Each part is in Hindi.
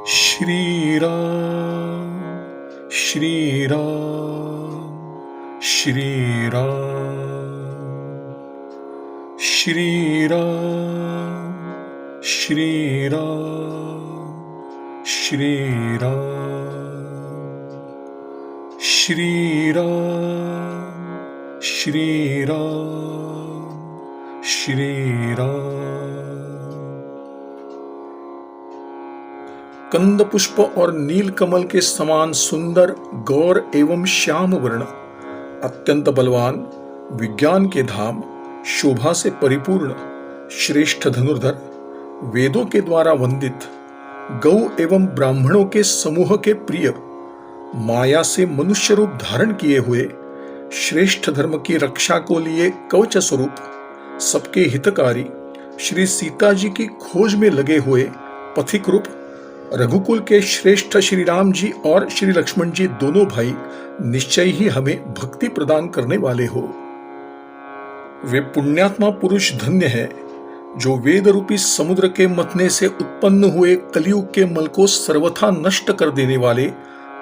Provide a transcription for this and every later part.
श्री राम श्री राम श्री राम श्री राम श्री राम श्री राम श्री राम श्री राम श्री राम। कंद पुष्प और नील कमल के समान सुंदर गौर एवं श्याम वर्ण, अत्यंत बलवान, विज्ञान के धाम, शोभा से परिपूर्ण, श्रेष्ठ धनुर्धर, वेदों के द्वारा वंदित, गौ एवं ब्राह्मणों के समूह के प्रिय, माया से मनुष्य रूप धारण किए हुए, श्रेष्ठ धर्म की रक्षा को लिए कवच स्वरूप, सबके हितकारी, श्री सीता जी की खोज में लगे हुए पथिक रूप, रघुकुल के श्रेष्ठ श्री राम जी और श्री लक्ष्मण जी दोनों भाई निश्चय ही हमें भक्ति प्रदान करने वाले हो। वे पुण्यात्मा पुरुष धन्य है जो वेद रूपी समुद्र के मथने से उत्पन्न हुए कलयुग के मल को सर्वथा नष्ट कर देने वाले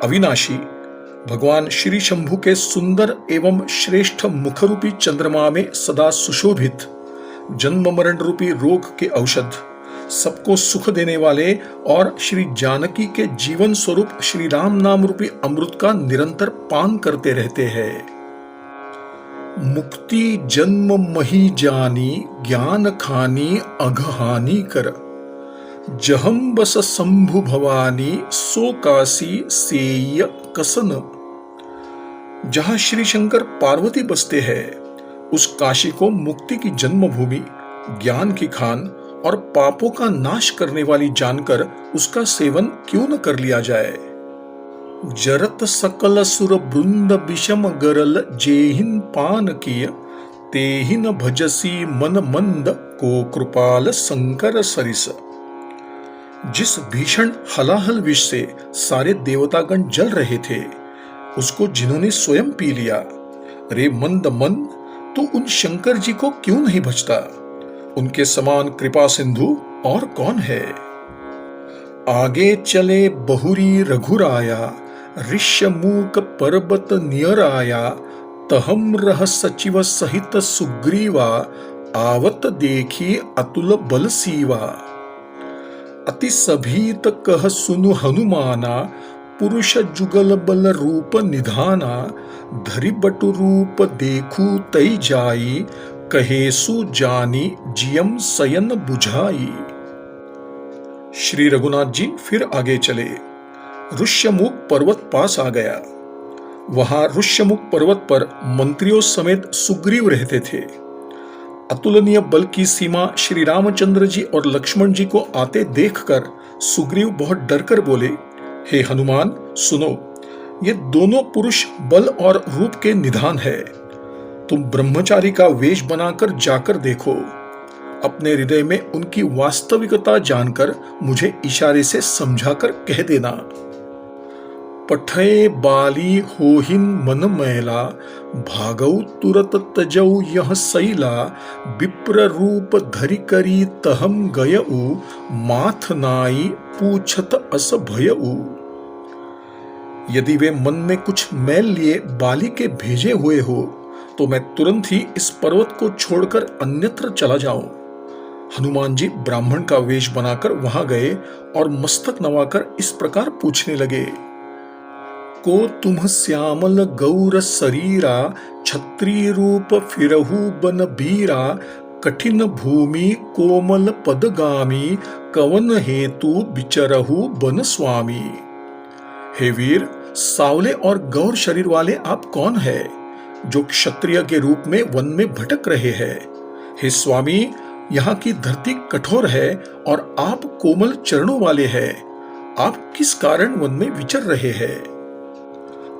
अविनाशी भगवान श्री शंभु के सुंदर एवं श्रेष्ठ मुख रूपी चंद्रमा में सदा सुशोभित, जन्म मरण रूपी रोग के औषध, सबको सुख देने वाले और श्री जानकी के जीवन स्वरूप श्री राम नाम रूपी अमृत का निरंतर पान करते रहते हैं। मुक्ति जन्म मही जानी, ज्ञान खानी अघहानी कर, जहम बस शंभु भवानी, सो काशी सेय कसन। जहां श्री शंकर पार्वती बसते हैं, उस काशी को मुक्ति की जन्मभूमि, ज्ञान की खान और पापों का नाश करने वाली जानकर उसका सेवन क्यों न कर लिया जाए। जरत सकल सुर बृंद विषम गरल, जेहिन पान किय, तेहिन भजसी मन मंद, को कृपाल शंकर सरिस। जिस भीषण हलाहल विष से सारे देवतागण जल रहे थे, उसको जिन्होंने स्वयं पी लिया, रे मंद मन, तो उन शंकर जी को क्यों नहीं भजता। उनके समान कृपा सिंधु और कौन है। आगे चले बहुरी रघुराया, ऋष्य मूक पर्वत नियर आया, तहम रह सचिव सहित सुग्रीवा, आवत देखी अतुल बल सीवा। अति सभीत कह सुनु हनुमाना, पुरुष जुगल बल रूप निधाना, धरि बटु रूप देखू तई जाई, कहेसु जानी जियम सयन बुझाई। श्री रघुनाथ जी फिर आगे चले। ऋष्यमुख पर्वत पास आ गया। वहां ऋष्यमुख पर्वत पर मंत्रियों समेत सुग्रीव रहते थे। अतुलनीय बल की सीमा श्री रामचंद्र जी और लक्ष्मण जी को आते देखकर सुग्रीव बहुत डरकर बोले, हे हनुमान सुनो, ये दोनों पुरुष बल और रूप के निधान है। तुम ब्रह्मचारी का वेश बनाकर जाकर देखो। अपने हृदय में उनकी वास्तविकता जानकर मुझे इशारे से समझाकर कह देना। पठय बाली होहिन मन मैला, भागौ तुरत तजौ यह सैला, विप्र रूप धरि करी तहम गयऊ, माथ नाई पूछत अस भयऊ। यदि वे मन में कुछ मैल लिए बाली के भेजे हुए हो, तो मैं तुरंत ही इस पर्वत को छोड़कर अन्यत्र चला जाऊं। हनुमान जी ब्राह्मण का वेश बनाकर वहां गए और मस्तक नवाकर इस प्रकार पूछने लगे, को तुम श्यामल गौर शरीरा, क्षत्रिय रूप फिरहु बन बीरा, कठिन भूमि कोमल पदगामी, कवन हेतु बिचरहु बन स्वामी। हे वीर, सावले और गौर शरीर वाले आप कौन है जो क्षत्रिय के रूप में वन में भटक रहे हैं। हे स्वामी, यहाँ की धरती कठोर है और आप कोमल चरणों वाले हैं। आप किस कारण वन में विचर रहे हैं।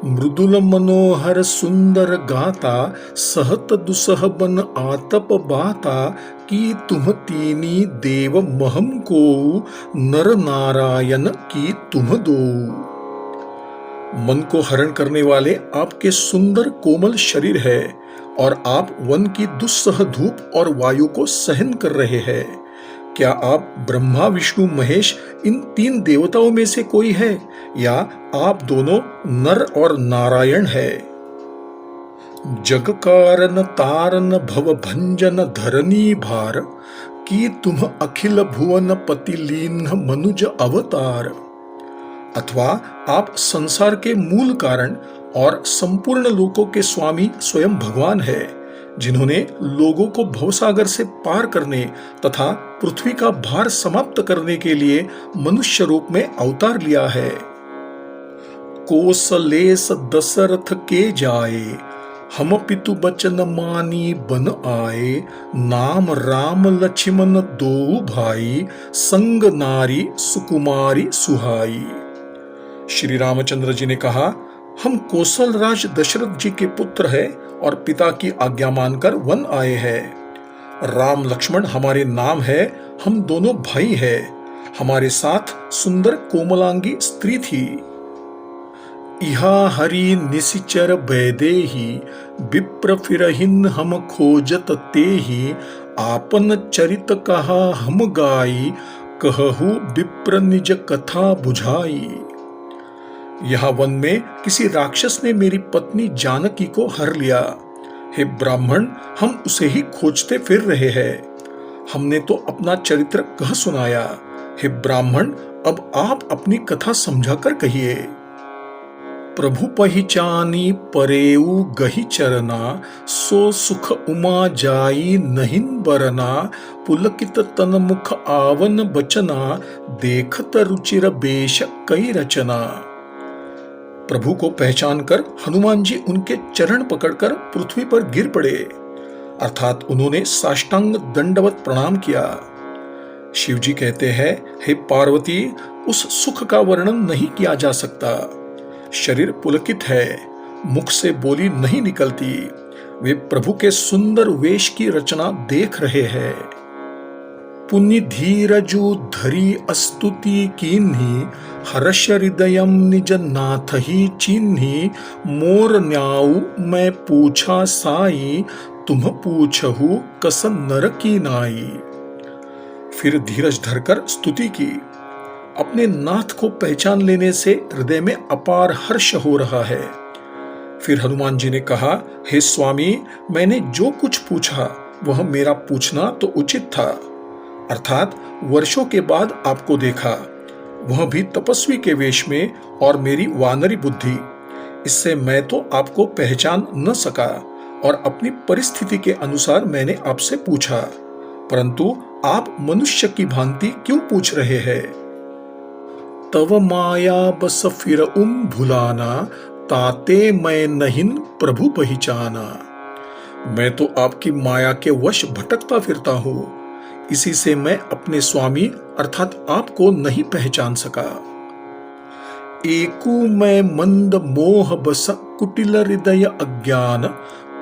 मृदुल मनोहर सुंदर गाता, सहत दुसह बन आतप बाता, की तुम तीनी देव महम को, नर नारायण की तुम दो। मन को हरण करने वाले आपके सुंदर कोमल शरीर है और आप वन की दुस्सह धूप और वायु को सहन कर रहे हैं। क्या आप ब्रह्मा विष्णु महेश इन 3 देवताओं में से कोई है, या आप दोनों नर और नारायण है? जग कारण तारन भव भंजन धरनी भार, की तुम अखिल भुवन पति लीन मनुज अवतार। अथवा आप संसार के मूल कारण और संपूर्ण लोकों के स्वामी स्वयं भगवान है, जिन्होंने लोगों को भवसागर से पार करने तथा पृथ्वी का भार समाप्त करने के लिए मनुष्य रूप में अवतार लिया है। कोसलेस दशरथ के जाए, हम पितु बचन मानी बन आए। नाम राम लक्ष्मण दो भाई, संग नारी सुकुमारी सुहाई। श्री रामचंद्र जी ने कहा, हम कौशल राज दशरथ जी के पुत्र हैं और पिता की आज्ञा मानकर वन आए हैं। राम लक्ष्मण हमारे नाम है, हम दोनों भाई हैं। हमारे साथ सुंदर कोमलांगी स्त्री थी। इहा हरि निशिचर बैदेही, विप्र फिरहिन हम खोजत तेही। आपन चरित कहा हम गाई, कहहु विप्र निज कथा बुझाई। यहाँ वन में किसी राक्षस ने मेरी पत्नी जानकी को हर लिया। हे ब्राह्मण, हम उसे ही खोजते फिर रहे हैं। हमने तो अपना चरित्र कह सुनाया। हे ब्राह्मण, अब आप अपनी कथा समझाकर कहिए। प्रभु पहिचानी परेऊ गही चरना, सो सुख उमा जाई नहिन बरना। पुलकित तन मुख आवन बचना, देखत रुचिर बेश कई रचना। प्रभु को पहचान कर हनुमान जी उनके चरण पकड़कर पृथ्वी पर गिर पड़े, अर्थात उन्होंने साष्टांग दंडवत प्रणाम किया। शिव जी कहते हैं, हे पार्वती, उस सुख का वर्णन नहीं किया जा सकता। शरीर पुलकित है, मुख से बोली नहीं निकलती। वे प्रभु के सुंदर वेश की रचना देख रहे हैं। पुण्य धीरजु धरी अस्तुति कीन्ही, हर्ष हृदयम निज नाथ ही चिन्ही। मोर न्याऊ मैं पूछा साई, तुम पूछहु कस नर की नाई। फिर धीरज धरकर स्तुति की। अपने नाथ को पहचान लेने से हृदय में अपार हर्ष हो रहा है। फिर हनुमान जी ने कहा, हे स्वामी, मैंने जो कुछ पूछा वह मेरा पूछना तो उचित था, अर्थात वर्षों के बाद आपको देखा, वह भी तपस्वी के वेश में, और मेरी वानरी बुद्धि, इससे मैं तो आपको पहचान न सका और अपनी परिस्थिति के अनुसार मैंने आपसे पूछा, परंतु आप मनुष्य की भांति क्यों पूछ रहे हैं? तव माया बस फिर भुलाना, ताते मैं नहीं प्रभु पहचाना। मैं तो आपकी माया के वश भटकता फिरता हूँ, इसी से मैं अपने स्वामी अर्थात आपको नहीं पहचान सका। एकू मैं मंद मोह बस कुटिल हृदय अज्ञान,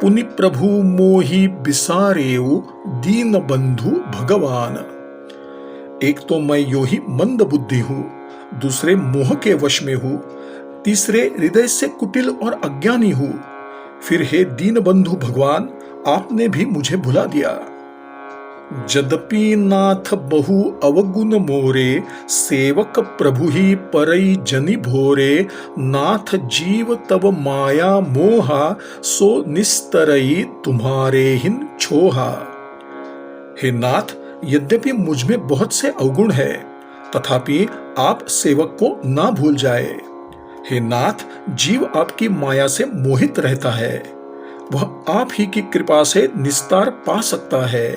पुनि प्रभु मोहि बिसारेऊ दीन बंधु भगवान। एक तो मैं यो ही मंद बुद्धि हूँ, दूसरे मोह के वश में हूँ, तीसरे हृदय से कुटिल और अज्ञानी हूँ। फिर हे दीन बंधु भगवान, आपने भी मुझे भुला दिया। जदपि नाथ बहु अवगुण मोरे, सेवक प्रभु ही परई जनि भोरे। नाथ जीव तब माया मोहा, सो निस्तरई तुम्हारे हिन छोहा। हे नाथ, यद्यपि मुझ में बहुत से अवगुण है, तथापि आप सेवक को ना भूल जाए। हे नाथ, जीव आपकी माया से मोहित रहता है, वह आप ही की कृपा से निस्तार पा सकता है।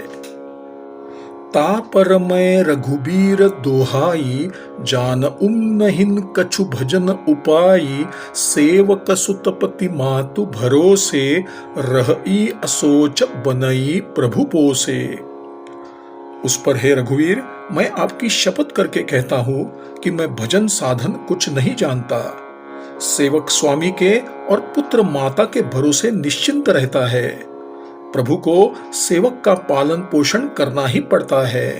तापर मैं रघुबीर दोहाई, जान नहिन कछु भजन उपाई। सेवक सुतपति मातु भरोसे, रही असोच बनई प्रभु पोसे। उस पर हे रघुवीर, मैं आपकी शपथ करके कहता हूं कि मैं भजन साधन कुछ नहीं जानता। सेवक स्वामी के और पुत्र माता के भरोसे निश्चिंत रहता है। प्रभु को सेवक का पालन पोषण करना ही पड़ता है।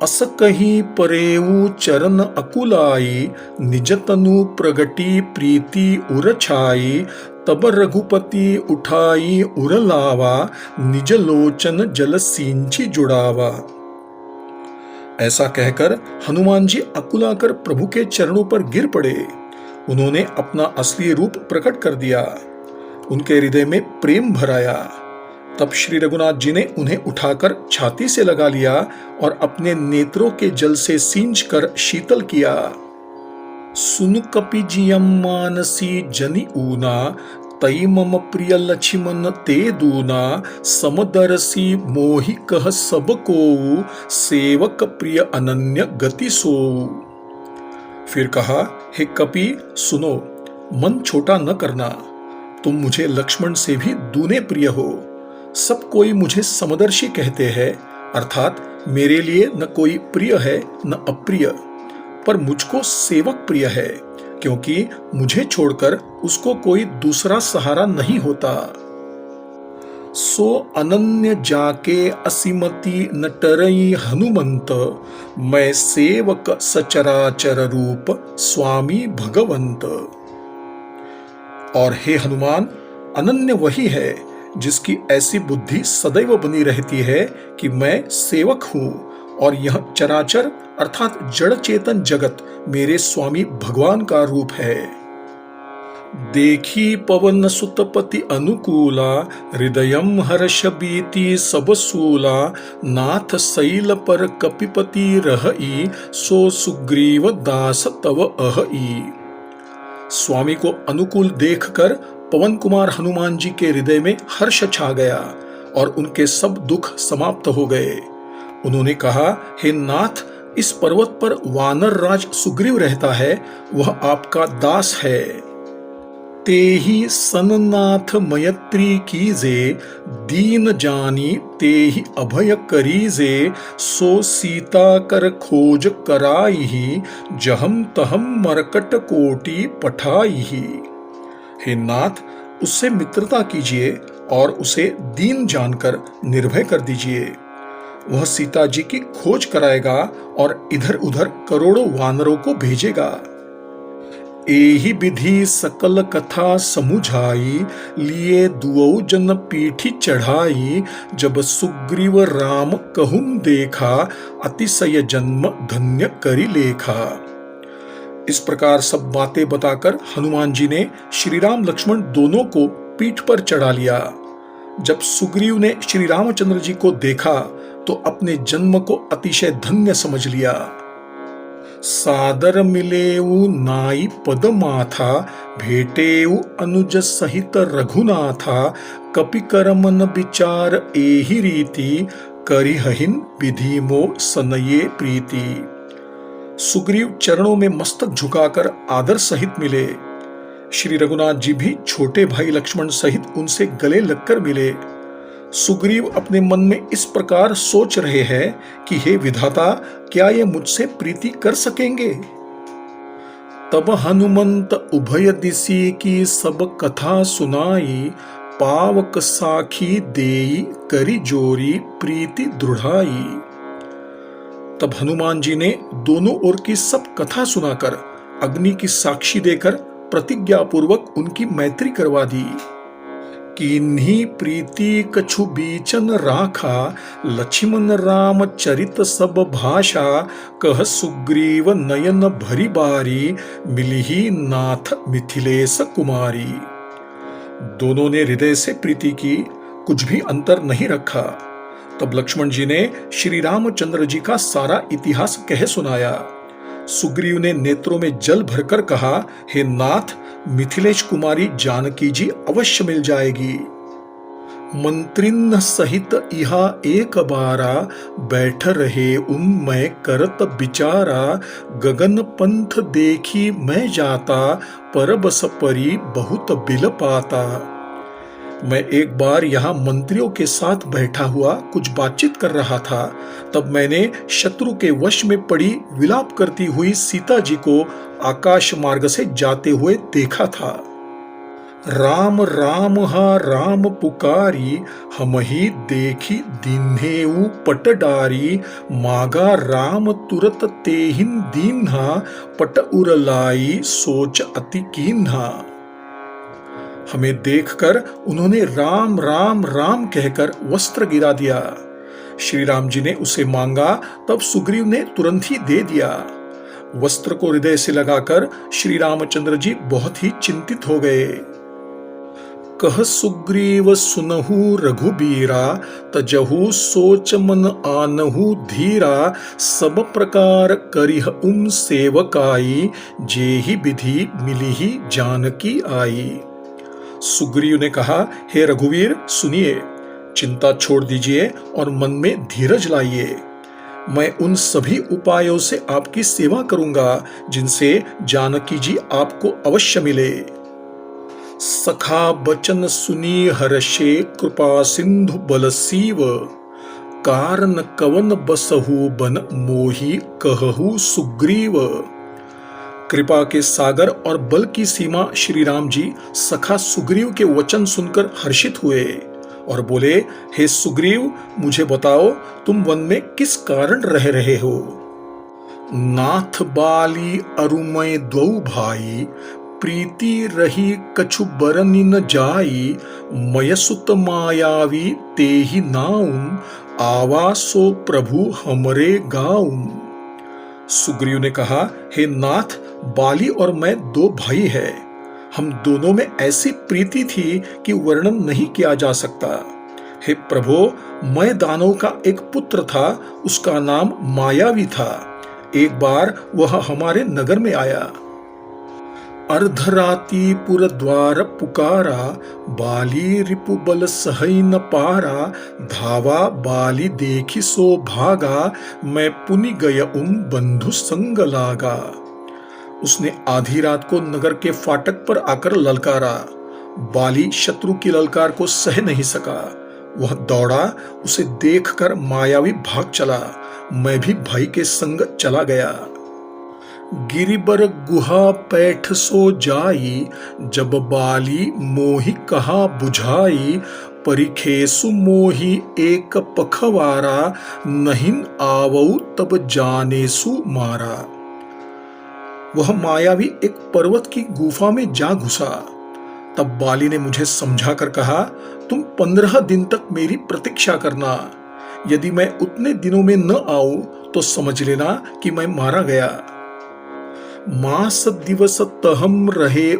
अस कहीं परेऊ चरण अकुलाई, निज तनु प्रगटी प्रीति उर छाई। तब रघुपति उठाई उर लावा, निज लोचन जल सींची जुड़ावा। ऐसा कहकर हनुमान जी अकुलाकर प्रभु के चरणों पर गिर पड़े। उन्होंने अपना असली रूप प्रकट कर दिया। उनके हृदय में प्रेम भर आया। तब श्री रघुनाथ जी ने उन्हें उठाकर छाती से लगा लिया और अपने नेत्रों के जल से सींच कर शीतल किया। सुन कपि जियम मानसी जनि ऊना, तई मम प्रिय लक्ष्मण ते दूना, समदरसी मोहि कह सब को, सेवक प्रिय अनन्य गति सो। फिर कहा, हे कपि सुनो, मन छोटा न करना। तुम मुझे लक्ष्मण से भी दूने प्रिय हो। सब कोई मुझे समदर्शी कहते हैं, अर्थात मेरे लिए न कोई प्रिय है न अप्रिय, पर मुझको सेवक प्रिय है, क्योंकि मुझे छोड़कर उसको कोई दूसरा सहारा नहीं होता। सो अनन्य जाके असीमति न टरई हनुमंत, मैं सेवक सचराचर रूप स्वामी भगवंत। और हे हनुमान, अनन्य वही है जिसकी ऐसी बुद्धि सदैव बनी रहती है कि मैं सेवक हूं और यह चराचर अर्थात जड़ चेतन जगत मेरे स्वामी भगवान का रूप है। देखी पवन सुतपति अनुकूला, हृदयम हर्ष बीति सब सूला, नाथ शैल पर कपिपति रहई, सो सुग्रीव दास तव अहई। स्वामी को अनुकूल देखकर पवन कुमार हनुमान जी के हृदय में हर्ष छा गया और उनके सब दुख समाप्त हो गए। उन्होंने कहा, हे नाथ, इस पर्वत पर वानर राज सुग्रीव रहता है, वह आपका दास है। तेहि सननाथ मयत्री कीजे, दीन जानी तेहि अभय करीजे, सो सीता कर खोज कराई, जहम तहम मरकट कोटि पठाई। हे नाथ, उससे मित्रता कीजिए और उसे दीन जानकर निर्भय कर दीजिए। वह सीता जी की खोज कराएगा और इधर उधर करोड़ों वानरों को भेजेगा। एहि विधि सकल कथा समुझाई, लिए दुऔ जन पीठी चढ़ाई, जब सुग्रीव राम कहूं देखा, अतिशय जन्म धन्य करी लेखा। इस प्रकार सब बातें बताकर हनुमान जी ने श्री राम लक्ष्मण दोनों को पीठ पर चढ़ा लिया। जब सुग्रीव ने श्री रामचंद्र जी को देखा तो अपने जन्म को अतिशय धन्य समझ लिया। सादर मिलेऊ नाई पद माथा, भेटेऊ अनुज सहित रघुनाथा, कपि करमन विचार एहि रीति, करिहहिन विधि मो सनये प्रीति। सुग्रीव चरणों में मस्तक झुकाकर आदर सहित मिले। श्री रघुनाथ जी भी छोटे भाई लक्ष्मण सहित उनसे गले लगकर मिले। सुग्रीव अपने मन में इस प्रकार सोच रहे हैं कि हे विधाता, क्या ये मुझसे प्रीति कर सकेंगे? तब हनुमंत उभय दिशि की सब कथा सुनाई, पावक साखी देई करी जोरी प्रीति दृढ़ाई। तब हनुमान जी ने दोनों ओर की सब कथा सुनाकर अग्नि की साक्षी देकर प्रतिज्ञा पूर्वक उनकी मैत्री करवा दी। किन्ही प्रीति कछु बीचन राखा, लक्ष्मण राम चरित सब भाषा, कह सुग्रीव नयन भरी बारी, मिलिही नाथ मिथिलेश कुमारी। दोनों ने हृदय से प्रीति की, कुछ भी अंतर नहीं रखा। तब लक्ष्मण जी ने श्री रामचंद्र जी का सारा इतिहास कह सुनाया। सुग्रीव ने नेत्रों में जल भरकर कहा, हे नाथ, मिथिलेश कुमारी जानकी जी अवश्य मिल जाएगी। मंत्रिन सहित इहा एक बारा, बैठ रहे मैं करत विचारा, गगन पंथ देखी मैं जाता, परबस परी बहुत बिल पाता। मैं एक बार यहाँ मंत्रियों के साथ बैठा हुआ कुछ बातचीत कर रहा था, तब मैंने शत्रु के वश में पड़ी विलाप करती हुई सीता जी को आकाश मार्ग से जाते हुए देखा था। राम राम हा राम पुकारी, हम ही देखी दीन्हेऊ पट डारी, मागा राम तुरत तेहिन दीन्हा, पट उरलाई सोच अति कीन्हा। हमें देखकर उन्होंने राम राम राम कहकर वस्त्र गिरा दिया। श्री राम जी ने उसे मांगा, तब सुग्रीव ने तुरंत ही दे दिया। वस्त्र को हृदय से लगाकर श्री रामचंद्र जी बहुत ही चिंतित हो गए। कह सुग्रीव सुनहु रघुबीरा, तजहु सोच मन आनहु धीरा, सब प्रकार करिह सेवकाई, जेहि विधि मिलिहि जानकी आई। सुग्रीव ने कहा, हे रघुवीर सुनिए, चिंता छोड़ दीजिए और मन में धीरज लाइए। मैं उन सभी उपायों से आपकी सेवा करूंगा जिनसे जानकी जी आपको अवश्य मिले। सखा बचन सुनी हर्षे, कृपा सिंधु बलसीव, कारण कवन बसहु बन मोहि, कहहु सुग्रीव। कृपा के सागर और बल की सीमा श्री राम जी सखा सुग्रीव के वचन सुनकर हर्षित हुए और बोले, हे सुग्रीव, मुझे बताओ तुम वन में किस कारण रह रहे हो। नाथ बाली अरुमय द्वौ भाई, प्रीति रही कछु बरनि न जाई, मयसुत मायावी तेहि नाउम, आवासो प्रभु हमरे गाउम। सुग्रीव ने कहा, हे नाथ, बाली और मैं दो भाई हैं। हम दोनों में ऐसी प्रीति थी कि वर्णन नहीं किया जा सकता। हे प्रभु, मैं दानव का एक पुत्र था, उसका नाम मायावी था। एक बार वह हमारे नगर में आया। अर्धराती पुर द्वार पुकारा, बाली रिपु बल सहई न पारा, धावा बाली देखी सो भागा, मैं पुनि गय बंधु संग लागा। उसने आधी रात को नगर के फाटक पर आकर ललकारा। बाली शत्रु की ललकार को सह नहीं सका। वह दौड़ा, उसे देखकर मायावी भाग चला। मैं भी भाई के संग चला गया। गिरिबर गुहा पैठ सो जाई, जब बाली मोहि कहा बुझाई, परिखेसु मोहि एक पखवारा, नहिन आवऊ तब जानेसु मारा। वह मायावी एक पर्वत की गुफा में जा घुसा। तब बाली ने मुझे समझा कर कहा, तुम 15 दिन तक मेरी प्रतीक्षा करना। यदि मैं उतने दिनों में न आऊं तो समझ लेना कि मैं मारा गया। मास दिवस तहम रहे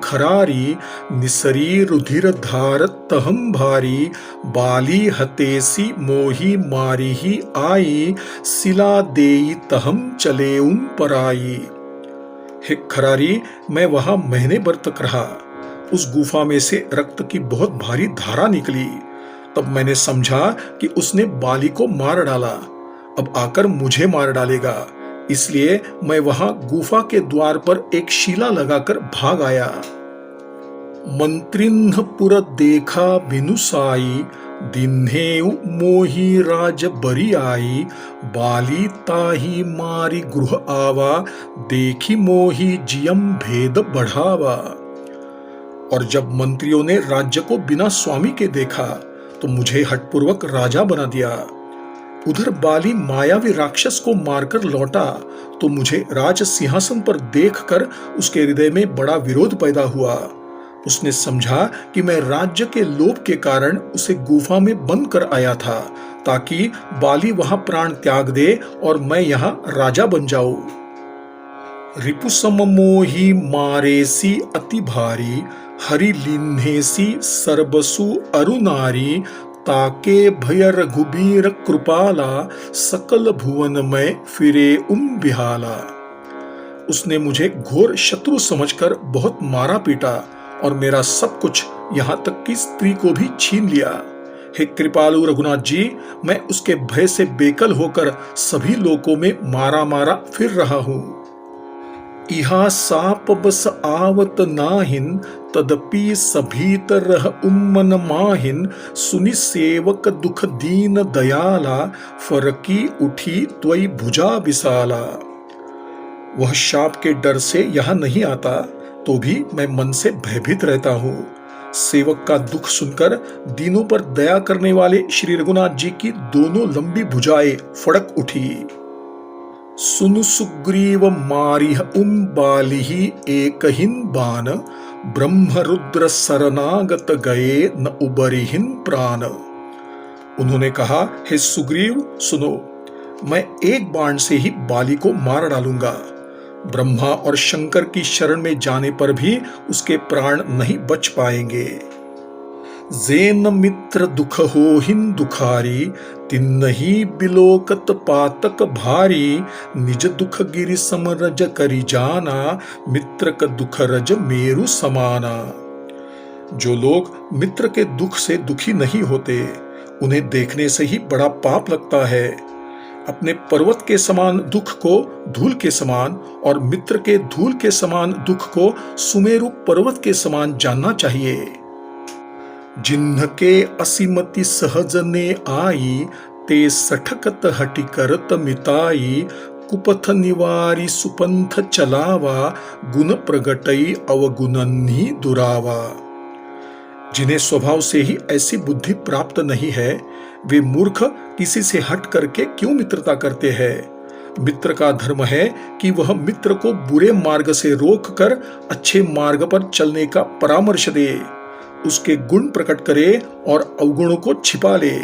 खरारी, निसरी रुधिर धार तहम भारी, बाली हतेसी मोही मारी ही आई, सिला देई तहम चले पराई। हे खरारी, मैं वहां महीने भर तक रहा। उस गुफा में से रक्त की बहुत भारी धारा निकली। तब मैंने समझा कि उसने बाली को मार डाला, अब आकर मुझे मार डालेगा। इसलिए मैं वहां गुफा के द्वार पर एक शिला लगाकर भाग आया। मंत्रिन्ह पुर देखा बिनुसाई, दिन्हेउ मोही राज बरी आई, बाली ताही मारी गृह आवा, देखी मोही जियम भेद बढ़ावा। और जब मंत्रियों ने राज्य को बिना स्वामी के देखा तो मुझे हठपूर्वक राजा बना दिया। उधर बाली मायावी राक्षस को मारकर लौटा तो मुझे राज सिंहासन पर देखकर उसके हृदय में बड़ा विरोध पैदा हुआ। उसने समझा कि मैं राज्य के लोभ के कारण उसे गुफा में बंद कर आया था, ताकि बाली वहां प्राण त्याग दे और मैं यहां राजा बन जाऊं। रिपुसम मोही मारेसी अति भारी, हरि लिन्हेसी सर्बसु अरुनारी, ताके भय रघुबीर कृपाला, सकल भुवन में फिरे बिहाला। उसने मुझे घोर शत्रु समझकर बहुत मारा पीटा और मेरा सब कुछ, यहां तक कि स्त्री को भी छीन लिया। हे कृपालु रघुनाथ जी, मैं उसके भय से बेकल होकर सभी लोकों में मारा मारा फिर रहा हूं। इहा साप बस आवत नाहिन, तदपि सभीत रह उम्मन माहिन, सुनि सेवक दुख दीन दयाला, फरकी उठी त्वई भुजा विशाला। वह शाप के डर से यहां नहीं आता, तो भी मैं मन से भयभीत रहता हूं। सेवक का दुख सुनकर दीनों पर दया करने वाले श्री रघुनाथ जी की दोनों लंबी भुजाएं फड़क उठी। सुनु सुग्रीव मारिह बालिहि एकहिन बान, ब्रह्म रुद्र शरणागत गए न उबरिहिन प्राण। उन्होंने कहा, हे सुग्रीव सुनो, मैं एक बाण से ही बाली को मार डालूंगा। ब्रह्मा और शंकर की शरण में जाने पर भी उसके प्राण नहीं बच पाएंगे। जेन मित्र दुख होहिन दुखारी, तिन्नहि बिलोकत पातक भारी। निज दुख गिरि समरज करि जाना, मित्र का दुख रज मेरु समाना। जो लोग मित्र के दुख से दुखी नहीं होते, उन्हें देखने से ही बड़ा पाप लगता है। अपने पर्वत के समान दुख को धूल के समान और मित्र के धूल के समान दुख को सुमेरु पर्वत के समान जानना चाहिए। जिन्हके असीमति सहजने आई, ते सठकत हटि करत मिताई। कुपथ निवारी सुपंथ चलावा, गुण प्रगटई अवगुणन्हि दुरावा। जिन्हें स्वभाव से ही ऐसी बुद्धि प्राप्त नहीं है, वे मूर्ख किसी से हट करके क्यों मित्रता करते हैं। मित्र का धर्म है कि वह मित्र को बुरे मार्ग से रोककर अच्छे मार्ग पर चलने का परामर्श दे, उसके गुण प्रकट करे और अवगुणों को छिपा ले।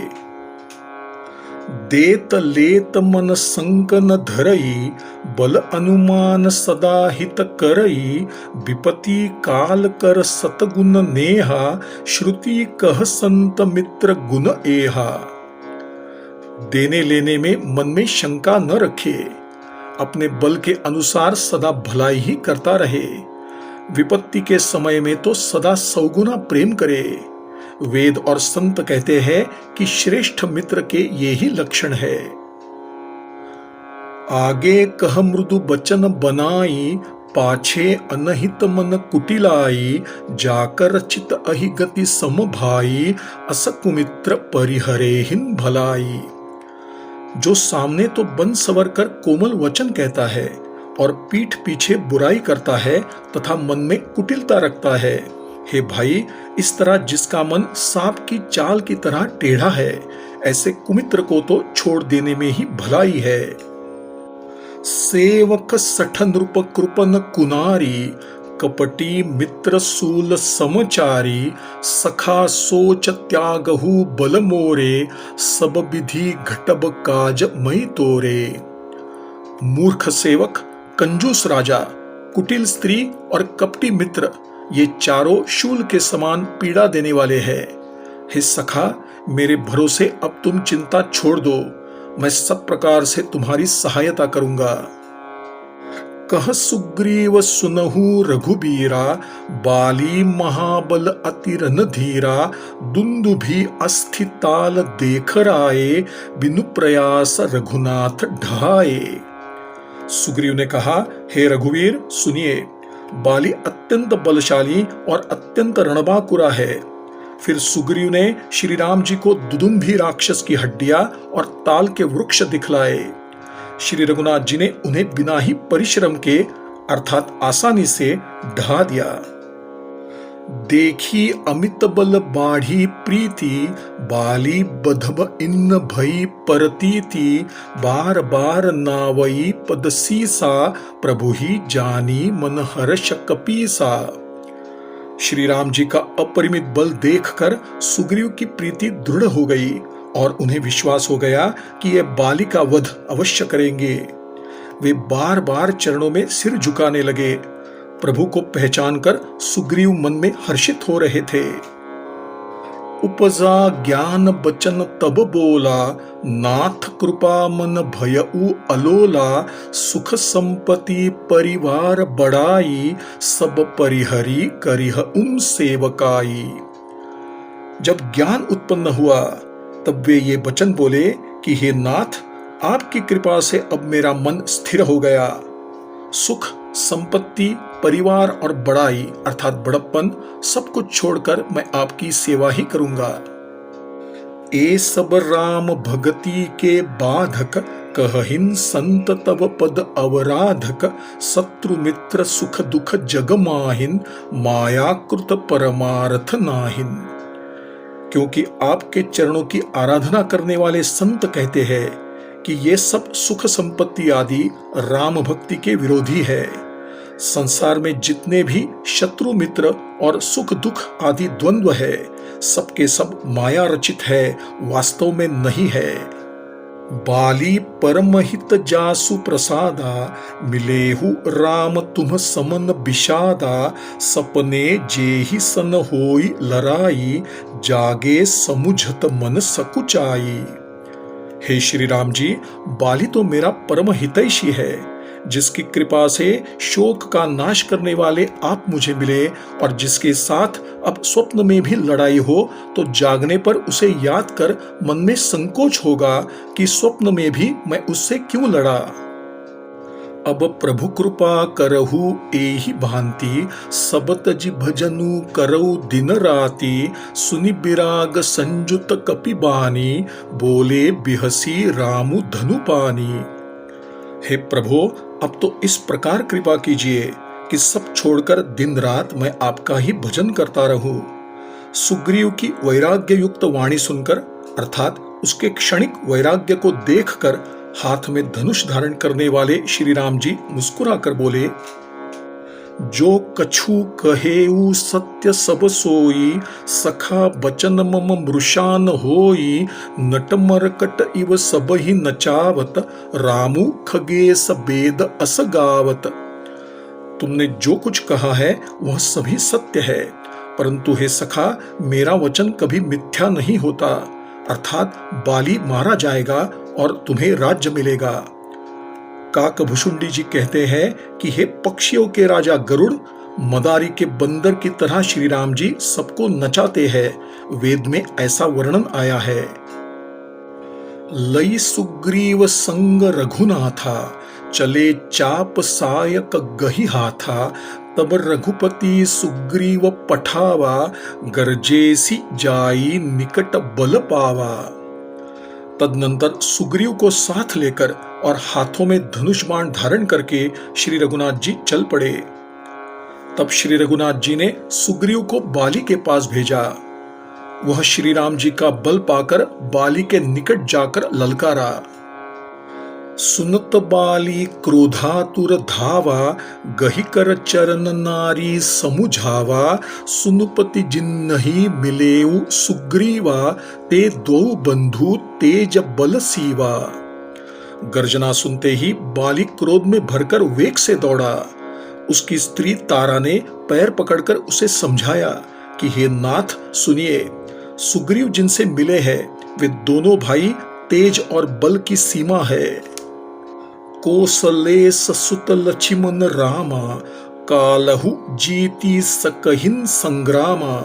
देत लेत मन संक न धरई, बल अनुमान सदा हित करई। विपति काल कर सतगुण नेहा, श्रुति कह संत मित्र गुण एहा। देने लेने में मन में शंका न रखे, अपने बल के अनुसार सदा भलाई ही करता रहे। विपत्ति के समय में तो सदा सौगुना प्रेम करे। वेद और संत कहते हैं कि श्रेष्ठ मित्र के ये ही लक्षण है। आगे कह मृदु बचन बनाई, पाछे अनहित मन कुटिलाई। जाकर चित अहि गति सम भाई, अस कुमित्र परिहरेहिन भलाई। जो सामने तो बन सवर कर कोमल वचन कहता है और पीठ पीछे बुराई करता है तथा मन में कुटिलता रखता है, हे भाई, इस तरह जिसका मन सांप की चाल की तरह टेढ़ा है, ऐसे कुमित्र को तो छोड़ देने में ही भलाई है। सेवक सठ नृप कृपन कुनारी, कपटी मित्र सूल समचारी। सखा सोच त्यागहु बल मोरे, सब विधि घटब काज मई तोरे। मूर्ख सेवक, कंजूस राजा, कुटिल स्त्री और कपटी मित्र, ये चारों शूल के समान पीड़ा देने वाले हैं। हे सखा, मेरे भरोसे अब तुम चिंता छोड़ दो, मैं सब प्रकार से तुम्हारी सहायता करूंगा। कह सुग्रीव सुनहु रघुबीरा, बाली महाबल अति रणधीरा। दुंदुभि अस्थिताल देख राये, बिनु प्रयास रघुनाथ ढाए। सुग्रीव ने कहा, हे रघुवीर सुनिए, बाली अत्यंत बलशाली और अत्यंत रणबांकुरा है। फिर सुग्रीव ने श्री राम जी को दुदुम्भी राक्षस की हड्डियां और ताल के वृक्ष दिखलाए। श्री रघुनाथ जी ने उन्हें बिना ही परिश्रम के अर्थात आसानी से ढा दिया। देखी अमित बल बाढ़ी प्रीति, बाली बधब इन भई परतीति। बार बार नावई पद सीसा, प्रभु ही जानी मन हर्ष कपीसा। श्री राम जी का अपरिमित बल देखकर सुग्रीव की प्रीति दृढ़ हो गई और उन्हें विश्वास हो गया कि ये बाली का वध अवश्य करेंगे। वे बार बार चरणों में सिर झुकाने लगे। प्रभु को पहचानकर सुग्रीव मन में हर्षित हो रहे थे। उपजा ज्ञान बचन तब बोला, नाथ कृपा मन भयउ अलोला। सुख संपत्ति परिवार बढ़ाई, सब परिहरी करिह सेवकाई। जब ज्ञान उत्पन्न हुआ तब वे ये वचन बोले कि हे नाथ, आपकी कृपा से अब मेरा मन स्थिर हो गया। सुख, संपत्ति, परिवार और बड़ाई अर्थात बड़प्पन सब कुछ छोड़कर मैं आपकी सेवा ही करूंगा। ए सब राम भगति के बाधक, कहहिन संत तब पद अवराधक। शत्रु मित्र सुख दुख जग माहिन, मायाकृत परमार्थ नाहिन। क्योंकि आपके चरणों की आराधना करने वाले संत कहते हैं कि ये सब सुख संपत्ति आदि राम भक्ति के विरोधी है। संसार में जितने भी शत्रु मित्र और सुख दुख आदि द्वंद्व है, सबके सब माया रचित है, वास्तव में नहीं है। बाली परमहित जासु प्रसादा, मिलेहु राम तुम समन विषादा, सपने जेहि सन होई लराई, जागे समुझत मन सकुचाई। हे श्री राम जी, बाली तो मेरा परम हितैषी है, जिसकी कृपा से शोक का नाश करने वाले आप मुझे मिले, और जिसके साथ अब स्वप्न में भी लड़ाई हो तो जागने पर उसे याद कर मन में संकोच होगा कि स्वप्न में भी मैं उससे क्यों लड़ा। अब प्रभु कृपा करहु एहि भांति, सब तजि भजनु करऊ दिन राति, सुनि बिराग संजुत कपिबानी, बोले बिहसी रामु धनु पानी। हे प्रभु, अब तो इस प्रकार कृपा कीजिए कि सब छोड़कर दिन रात मैं आपका ही भजन करता रहूं। सुग्रीव की वैराग्य युक्त वाणी सुनकर, अर्थात उसके क्षणिक वैराग्य को देखकर, हाथ में धनुष धारण करने वाले श्री राम जी मुस्कुराकर बोले, जो कछु कहेऊ सत्य सब सोई, सखा बचन मम मृषान होई, नटमरकट इव सबहि नचावत, रामु खगेश वेद अस गावत। तुमने जो कुछ कहा है वह सभी सत्य है, परंतु हे सखा, मेरा वचन कभी मिथ्या नहीं होता, अर्थात बाली मारा जाएगा और तुम्हें राज्य मिलेगा। काकभुषुंडी जी कहते हैं कि हे पक्षियों के राजा गरुड़, मदारी के बंदर की तरह श्री राम जी सबको नचाते हैं, वेद में ऐसा वर्णन आया है। लई सुग्रीव संग रघुनाथा, चले चाप सायक गहि हाथा, तब रघुपति सुग्रीव पठावा, गरजेसी जाई निकट बल पावा। तदनंतर सुग्रीव को साथ लेकर और हाथों में धनुष बाण धारण करके श्री रघुनाथ जी चल पड़े। तब श्री रघुनाथ जी ने सुग्रीव को बाली के पास भेजा। वह श्री राम जी का बल पाकर बाली के निकट जाकर ललकारा, सुनत बाली क्रोधातुर धावा, गहि कर चरण नारी समुझावा, सुनुपति जिन्नहि मिलेऊ सुग्रीवा, ते दो बंधु तेज बल सीवा। गर्जना सुनते ही बाली क्रोध में भरकर वेग से दौड़ा। उसकी स्त्री तारा ने पैर पकड़कर उसे समझाया कि हे नाथ सुनिए, सुग्रीव जिनसे मिले हैं वे दोनों भाई तेज और बल की सीमा है। कोसले ससुत लक्ष्मण रामा, कालहु जीती सकहिन संग्रामा।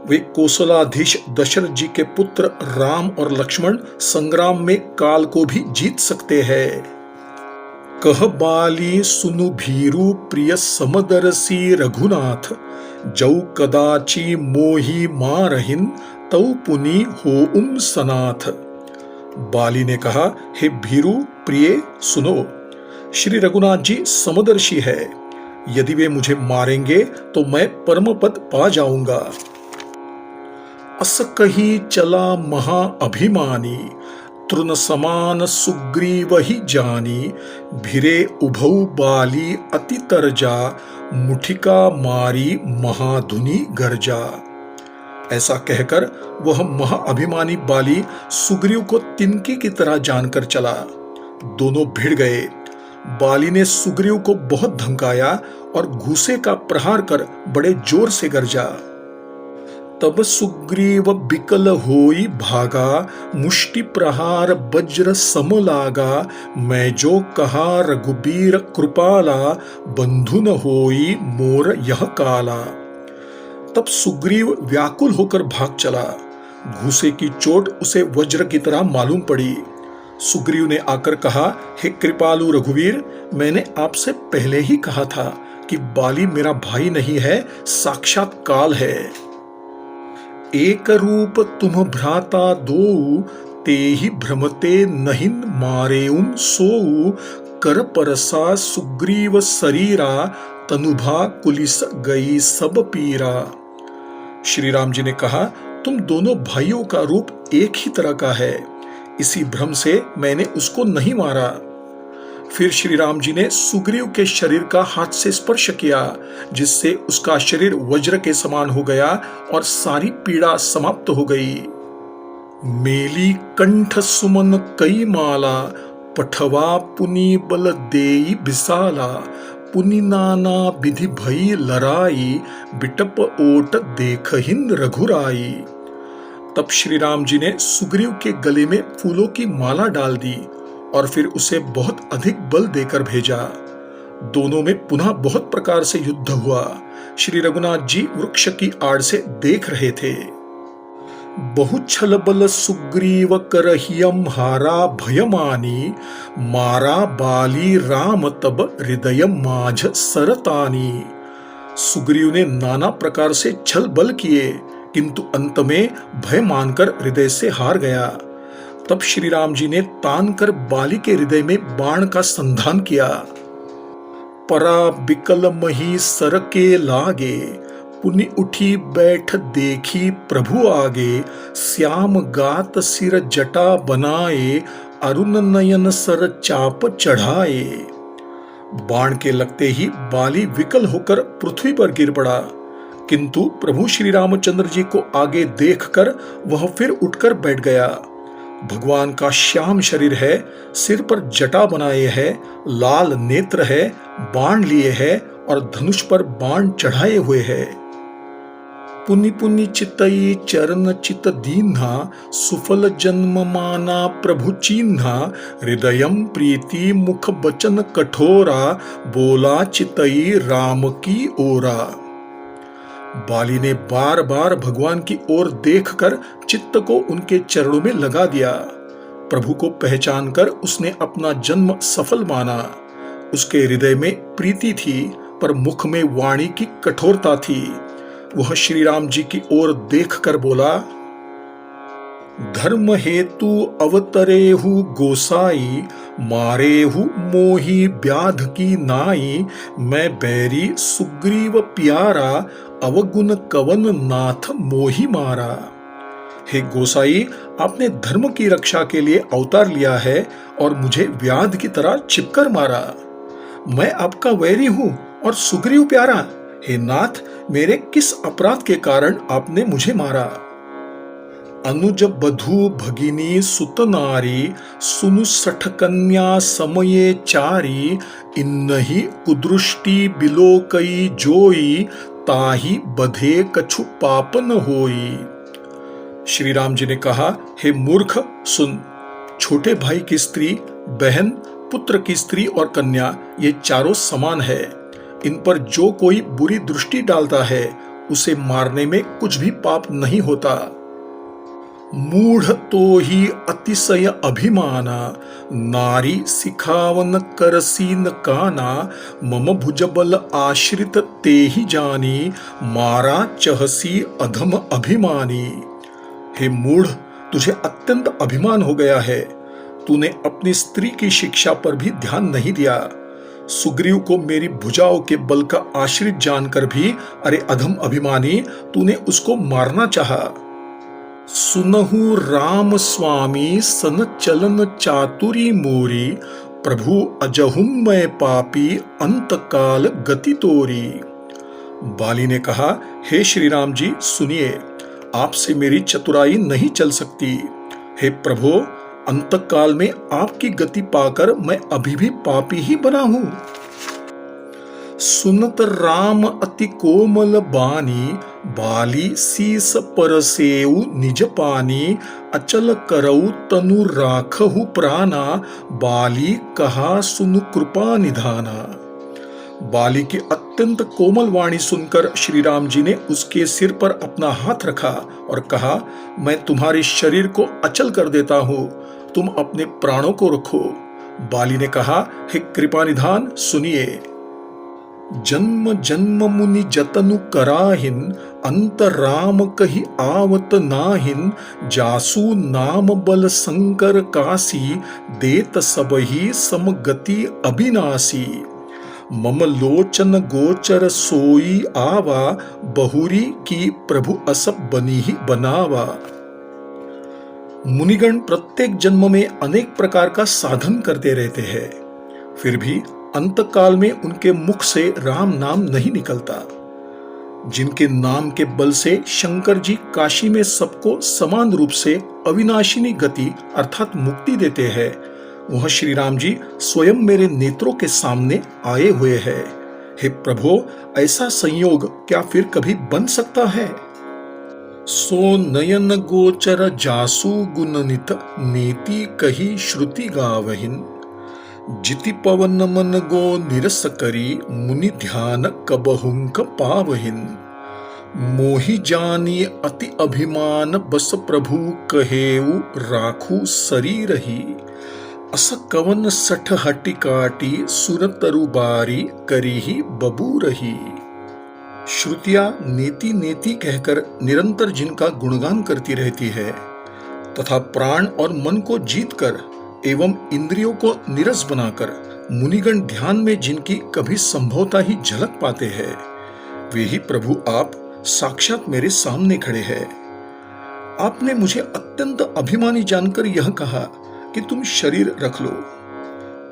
वे कोसलाधीश दशरथ जी के पुत्र राम और लक्ष्मण संग्राम में काल को भी जीत सकते हैं। कह बाली सुनु भीरु प्रिय समदरसी रघुनाथ, जौ कदाचि मोहि मारहिन, तौ पुनि होउम सनाथ। बाली ने कहा, हे भीरु प्रिय सुनो, श्री रघुनाथ जी समदर्शी है, यदि वे मुझे मारेंगे तो मैं परम पद पा जाऊंगा। अस कही चला महा अभिमानी, तृण समान सुग्रीव ही जानी, भिरे उभौ बाली अति तरजा, मुठिका मारी महाधुनि गर्जा। ऐसा कहकर वह महाअभिमानी बाली सुग्रीव को तिनके की तरह जानकर चला। दोनों भिड़ गए। बाली ने सुग्रीव को बहुत धमकाया और घूसे का प्रहार कर बड़े जोर से गरजा। तब सुग्रीव बिकल होई भागा, मुष्टि प्रहार वज्र सम लागा, मैं जो कहा रघुबीर कृपाला, बंधु न होई मोर यह काला। तब सुग्रीव व्याकुल होकर भाग चला। घूसे की चोट उसे वज्र की तरह मालूम पड़ी। सुग्रीव ने आकर कहा, हे कृपालु रघुवीर, मैंने आपसे पहले ही कहा था कि बाली मेरा भाई नहीं है, साक्षात काल है। एक रूप तुम भ्राता दो, तेहि भ्रमते नहिन मारेउम सोऊ, कर परसा सुग्रीव शरीरा, तनुभा कुलिस गई सब पीरा। श्री राम जी ने कहा, तुम दोनों भाइयों का रूप एक ही तरह का है, इसी भ्रम से मैंने उसको नहीं मारा। फिर श्री राम जी ने सुग्रीव के शरीर का हाथ से स्पर्श किया, जिससे उसका शरीर वज्र के समान हो गया और सारी पीड़ा समाप्त हो गई। मेली कंठ सुमन कई माला, पठवा पुनि बल देई बिसाला, पुनि नाना विधि भई लराई, बिटप ओट देखहिन रघुराई। तब श्री राम जी ने सुग्रीव के गले में फूलों की माला डाल दी और फिर उसे बहुत अधिक बल देकर भेजा। दोनों में पुनः बहुत प्रकार से युद्ध हुआ। श्री रघुनाथ जी वृक्ष की आड़ से देख रहे थे। बहु छल बल सुग्रीव करहियम हारा भयमानी, मारा बाली राम तब हृदय माझ सरतानी। सुग्रीव ने नाना प्रकार से छल बल किए, किंतु अंत में भय मानकर हृदय से हार गया। तब श्री राम जी ने तान कर बाली के हृदय में बाण का संधान किया। परा बिकल मही सर के लागे, पुनि उठी बैठ देखी प्रभु आगे, श्याम गात सिर जटा बनाए, अरुण नयन सर चाप चढ़ाए। बाण के लगते ही बाली विकल होकर पृथ्वी पर गिर पड़ा, किंतु प्रभु श्री रामचंद्र जी को आगे देखकर वह फिर उठकर बैठ गया। भगवान का श्याम शरीर है, सिर पर जटा बनाए है, लाल नेत्र है, बाण लिए है और धनुष पर बाण चढ़ाए हुए है। पुनि पुनि चितई चरण चित दीन्हा, सुफल जन्म माना प्रभु चीन्हा, हृदयम प्रीति मुख बचन कठोरा, बोला चितई राम की ओरा। बाली ने बार बार भगवान की ओर देखकर चित्त को उनके चरणों में लगा दिया। प्रभु को पहचानकर उसने अपना जन्म सफल माना। उसके हृदय में प्रीति थी, पर मुख में वाणी की कठोरता थी। वह श्री राम जी की ओर देखकर बोला, धर्म हेतु अवतरेहु गोसाई, मारेहु मोही व्याध की नाई, मैं बैरी सुग्रीव प्यारा, अवगुण कवन नाथ मोही मारा। हे गोसाई, आपने धर्म की रक्षा के लिए अवतार लिया है और मुझे व्याध की तरह छिपकर मारा। मैं आपका वैरी हूं और सुग्रीव प्यारा। हे नाथ, मेरे किस अपराध के कारण आपने मुझे मारा। अनुज बधु भगिनी सुत नारी, सुनु सठ कन्या समये चारी, इन्नहि कुदृष्टि बिलो कई जोई, ताही बधे कछु पाप न होई। श्री राम जी ने कहा, हे मूर्ख सुन, छोटे भाई की स्त्री, बहन, पुत्र की स्त्री और कन्या, ये चारों समान है। इन पर जो कोई बुरी दृष्टि डालता है उसे मारने में कुछ भी पाप नहीं होता। मूढ़ तो ही अतिशय अभिमाना, नारी सिखावन करसीन काना, मम भुजबल आश्रित ते ही जानी, मारा चहसी अधम अभिमानी। हे मूढ़, तुझे अत्यंत अभिमान हो गया है। तूने अपनी स्त्री की शिक्षा पर भी ध्यान नहीं दिया। सुग्रीव को मेरी भुजाओं के बल का आश्रित जानकर भी, अरे अधम अभिमानी, तूने उसको मारना चाहा। सुनहु राम स्वामी सन चलन चातुरी मोरी, प्रभु अजहुम मैं पापी अंत काल गति तोरी। बाली ने कहा, हे श्री राम जी सुनिए, आपसे मेरी चतुराई नहीं चल सकती। हे प्रभु, अंतकाल में आपकी गति पाकर मैं अभी भी पापी ही बना हूं। सुनत राम अति कोमल बानी, बाली शीस परसेऊ निज पानी, अचल करऊ तनु राखहु प्राणा, बाली कहा सुनु कृपा निधाना। बाली की अत्यंत कोमल वाणी सुनकर श्री राम जी ने उसके सिर पर अपना हाथ रखा और कहा, मैं तुम्हारे शरीर को अचल कर देता हूं, तुम अपने प्राणों को रखो। बाली ने कहा, हे कृपा निधान सुनिए। जन्म जन्म मुनि जतनु कराहिन, अंत राम कही आवत नाहिन, जासु नाम बल शंकर काशी, देत सबही समगति अविनाशी। मम लोचन गोचर सोई आवा, बहुरी की प्रभु असप बनी ही बनावा। मुनिगण प्रत्येक जन्म में अनेक प्रकार का साधन करते रहते हैं, फिर भी अंतकाल में उनके मुख से राम नाम नहीं निकलता। जिनके नाम के बल से शंकर जी काशी में सबको समान रूप से अविनाशिनी गति अर्थात मुक्ति देते हैं, वह श्री राम जी स्वयं मेरे नेत्रों के सामने आए हुए हैं। हे प्रभो, ऐसा संयोग क्या फिर कभी बन सकता है? सो नयन गोचर जासु गुणनित नीति कही श्रुति गावहिन, जिति पवन मन गो निरस करी मुनि ध्यान कबहुंक पावहिन। मोहि जानी अति अभिमान बस प्रभु कहेऊ राखू शरीर ही, अस कवन सठ हटि काटी सुर तरु बारी करी ही बबू रही। श्रुतियां नेति नेति कहकर निरंतर जिनका गुणगान करती रहती है तथा प्राण और मन को जीतकर एवं इंद्रियों को नीरस बनाकर मुनिगण ध्यान में जिनकी कभी संभवता ही झलक पाते हैं, वे ही प्रभु आप साक्षात मेरे सामने खड़े हैं। आपने मुझे अत्यंत अभिमानी जानकर यह कहा कि तुम शरीर रख लो,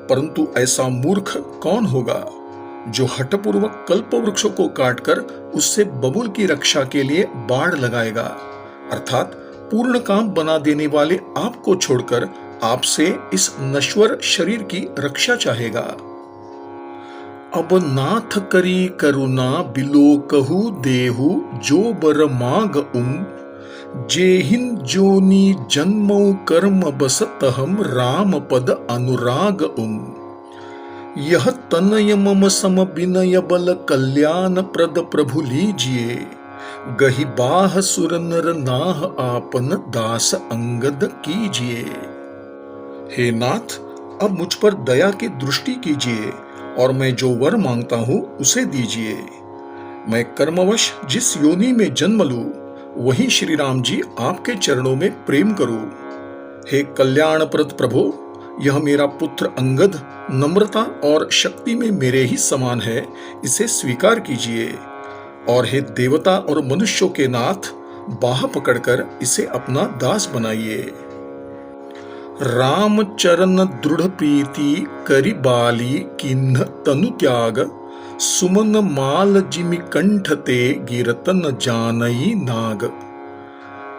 परंतु ऐसा मूर्ख कौन होगा जो हठपूर्वक कल्प वृक्षों को काटकर उससे बबुल की रक्षा के लिए बाड़ लगाएगा, अर्थात पूर्ण काम बना देने वाले आपको छोड़कर आपसे इस नश्वर शरीर की रक्षा चाहेगा। अब नाथ करी करुणा बिलो कहू देहु जो बर माग जेहिन जोनी जन्मौ कर्म बसत हम राम पद अनुराग यह तनय मम सम बिनय बल कल्याण प्रद प्रभु लीजिए, गहि बाह सुर नर नाह आपन दास अंगद कीजिए। हे नाथ, अब मुझ पर दया की दृष्टि कीजिए और मैं जो वर मांगता हूं उसे दीजिए। मैं कर्मवश जिस योनि में जन्म लूं वही श्री राम जी आपके चरणों में प्रेम करूं। हे कल्याणप्रद प्रभु, यह मेरा पुत्र अंगद नम्रता और शक्ति में मेरे ही समान है, इसे स्वीकार कीजिए। और हे देवता और मनुष्यों के नाथ, बाह पकड़कर इसे अपना दास बनाइए। राम चरण दृढ़ प्रीति करि बाली किन्ह तनु त्याग, सुमन माल जिमि कंठ ते गिरतन जानई नाग।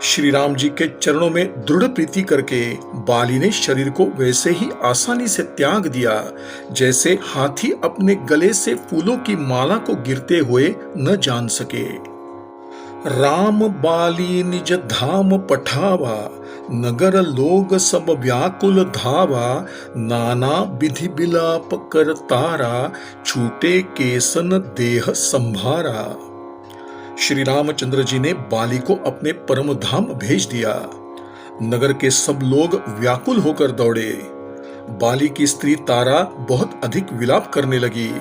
श्री राम जी के चरणों में दृढ़ प्रीति करके बाली ने शरीर को वैसे ही आसानी से त्याग दिया जैसे हाथी अपने गले से फूलों की माला को गिरते हुए न जान सके। राम बाली निज धाम पठावा, नगर लोग सब व्याकुल धावा, नाना विधि बिलाप कर तारा, छूटे केसन देह संभारा। श्री रामचंद्र जी ने बाली को अपने परम धाम भेज दिया। नगर के सब लोग व्याकुल होकर दौड़े। बाली की स्त्री तारा बहुत अधिक विलाप करने लगी।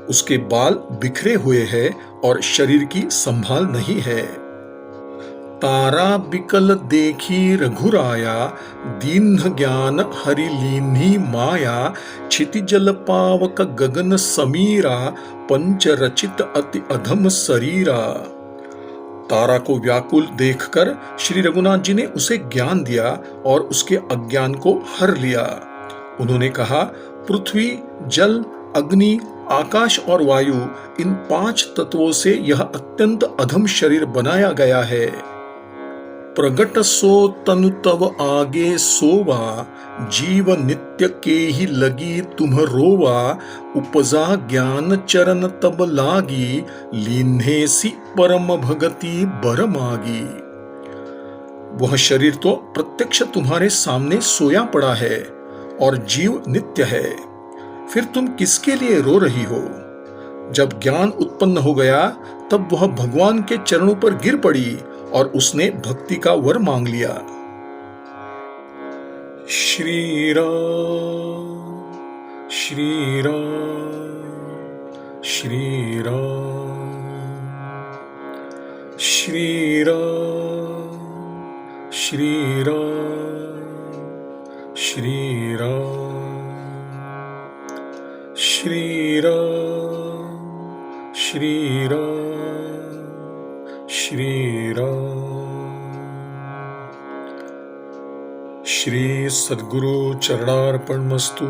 उसके बाल बिखरे हुए हैं और शरीर की संभाल नहीं है। तारा बिकल देखी रघुराया, दीन्ह ज्ञान हरि लीन्ही माया, क्षिति जल पावक गगन समीरा, पंच रचित अति अधम शरीरा। तारा को व्याकुल देखकर श्री रघुनाथ जी ने उसे ज्ञान दिया और उसके अज्ञान को हर लिया। उन्होंने कहा, पृथ्वी, जल, अग्नि, आकाश और वायु, इन 5 तत्वों से यह अत्यंत अधम शरीर बनाया गया है। प्रगट सो तनु तव आगे सोवा, जीव नित्य के ही लगी तुम रोवा, उपजा ज्ञान चरण तब लागी, लीन्हे सी परम भगति बर मागी। वह शरीर तो प्रत्यक्ष तुम्हारे सामने सोया पड़ा है और जीव नित्य है, फिर तुम किसके लिए रो रही हो? जब ज्ञान उत्पन्न हो गया तब वह भगवान के चरणों पर गिर पड़ी और उसने भक्ति का वर मांग लिया। श्री राम श्री राम श्री राम श्री राम श्री राम श्री राम श्री राम श्री राम श्री राम। श्री सद्गुरु चरणार्पणमस्तु।